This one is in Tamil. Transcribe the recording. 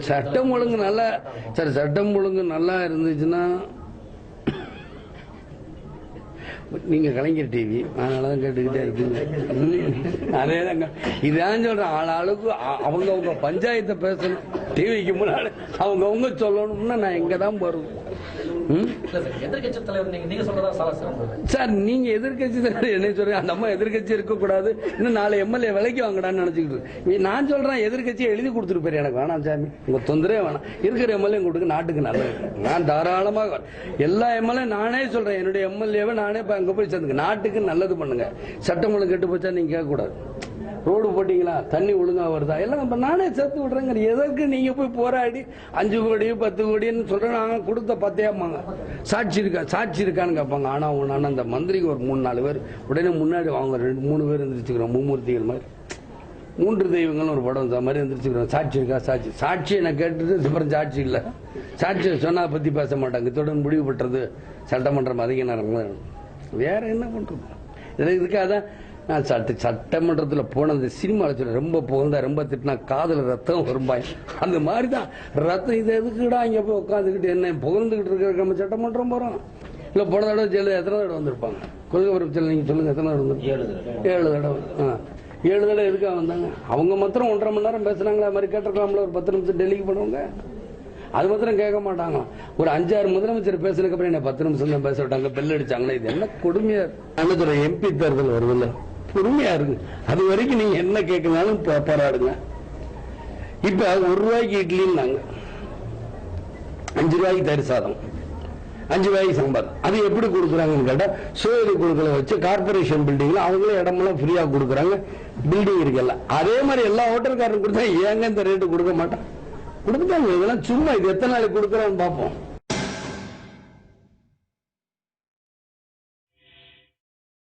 சட்டம் ஒழுங்கு நல்லா சார், சட்டம் ஒழுங்கு நல்லா இருந்துச்சுன்னா நீங்க கலைஞர் டிவி அதனாலதான் கேட்டுக்கிட்டே இருக்கீங்க. அதேதாங்க இதான் சொல்றேன். ஆளாளுக்கு அவங்க பஞ்சாயத்தை பேசணும், டிவிக்கு முன்னாடி அவங்க சொல்லணும்னா நான் எங்கதான் போறது? சார் நீங்க எதிர்கட்சி என்ன சொல்றீங்க? அந்த அம்மா எதிர்கட்சி இருக்கக்கூடாது, இன்னும் 4 எம்எல்ஏ விலைக்கு வாங்கடான்னு நினைச்சுக்கிட்டு நான் சொல்றேன் எதிர்கட்சியை எழுதி கொடுத்துட்டு போயிரு. எனக்கு வேணாம் சாமி, உங்க தொந்தரவே வேணாம், இருக்கிற எம்எல்ஏ கொடுக்க நாட்டுக்கு நல்லது. நான் தாராளமாக எல்லா எம்எல்ஏ நானே சொல்றேன், என்னுடைய எம்எல்ஏவை நானே அங்க போய் சேர்ந்துக்க, நாட்டுக்கு நல்லது பண்ணுங்க. சட்டம் ஒழுங்கு கெட்டு போச்சா நீங்க கேட்க கூடாது. ரோடு போட்டீங்களா, தண்ணி ஒழுங்கா வருதா, எல்லாம் நானே சேர்த்து விடுறேங்க. எதற்கு நீங்க போய் போராடி 5 கோடி 10 கோடின்னு சொல்றேன். நாங்க கொடுத்த 10 சாட்சி இருக்கான்னு கேட்பாங்க. ஆனா அந்த மந்திரிக்கு ஒரு 3-4 பேர் உடனே முன்னாடி அவங்க 2-3 பேர் எந்திரிச்சுக்கிறோம். மும்மூர்த்திகள் மாதிரி 3 தெய்வங்கள் ஒரு படம் மாதிரி எந்திரிச்சுக்கிறோம். சாட்சி இருக்கா? சாட்சியை நான் கேட்டுட்டு அப்புறம் சாட்சி இல்லை, சாட்சியை சொன்னா பத்தி பேச மாட்டாங்க. இத்துடன் முடிவு பெற்றது சட்டமன்றம் அதிக நேரம். வேற என்ன பண்றது? இதுக்காக தான் நான் சட்டமன்றத்தில் போனது. சினிமாவில் சொல்ல ரொம்ப புகழ்ந்தா ரொம்ப திட்டினா காதல ரத்தம் வரும்பாய். அந்த மாதிரிதான் ரத்தம். இது எதுக்குடா இங்க போய் உட்காந்துக்கிட்டு என்ன புகழ்ந்துகிட்டு இருக்கிற நம்ம சட்டமன்றம் போறோம்? இல்ல போன தடவை ஜெயலலிதா எத்தனை தடவை வந்திருப்பாங்க? கொள்கைபுரம் செல்ல நீங்க சொல்லுங்க, எத்தனை தடவை வந்து? 7 தடவை. 7 தடவை எதுக்காக வந்தாங்க? அவங்க மாத்திரம் 1.5 மணி நேரம் பேசுறாங்களா? அது மாதிரி கேட்டிருக்கலாம்ல ஒரு 10 நிமிஷம் டெல்லிக்கு போனவங்க. அது மாத்திரம் கேட்க மாட்டாங்க. ஒரு 5-6 முதலமைச்சர் பேசுனதுக்கு அப்புறம் என்ன 10 நிமிஷம் தான் பேச விட்டாங்க, பெல் அடிச்சாங்களா? இது என்ன கொடுமையா இருக்கு? எம்பி தேர்தல் வருதுல்ல, பொறுமையா இருக்கு. அது வரைக்கும் நீங்க என்ன கேட்கனாலும் போராடுங்க. இப்ப 1 ரூபாய்க்கு இட்லின்னாங்க, 5 ரூபாய்க்கு தயிர் சாதம், 5 ரூபாய்க்கு சாம்பார். அது எப்படி கொடுக்குறாங்கன்னு கேட்டா சோறு கொடுக்கல வச்சு கார்பரேஷன் பில்டிங்ல அவங்களே இடமெல்லாம் ஃப்ரீயா கொடுக்குறாங்க. பில்டிங் இருக்குல்ல, அதே மாதிரி எல்லா ஹோட்டல்காரரும் கொடுத்தா ஏங்க இந்த ரேட்டு கொடுக்க மாட்டான்? கொடுத்துட்டாங்க. இதெல்லாம் சும்மா, இது எத்தனை நாளைக்கு கொடுக்குறான்னு பார்ப்போம்.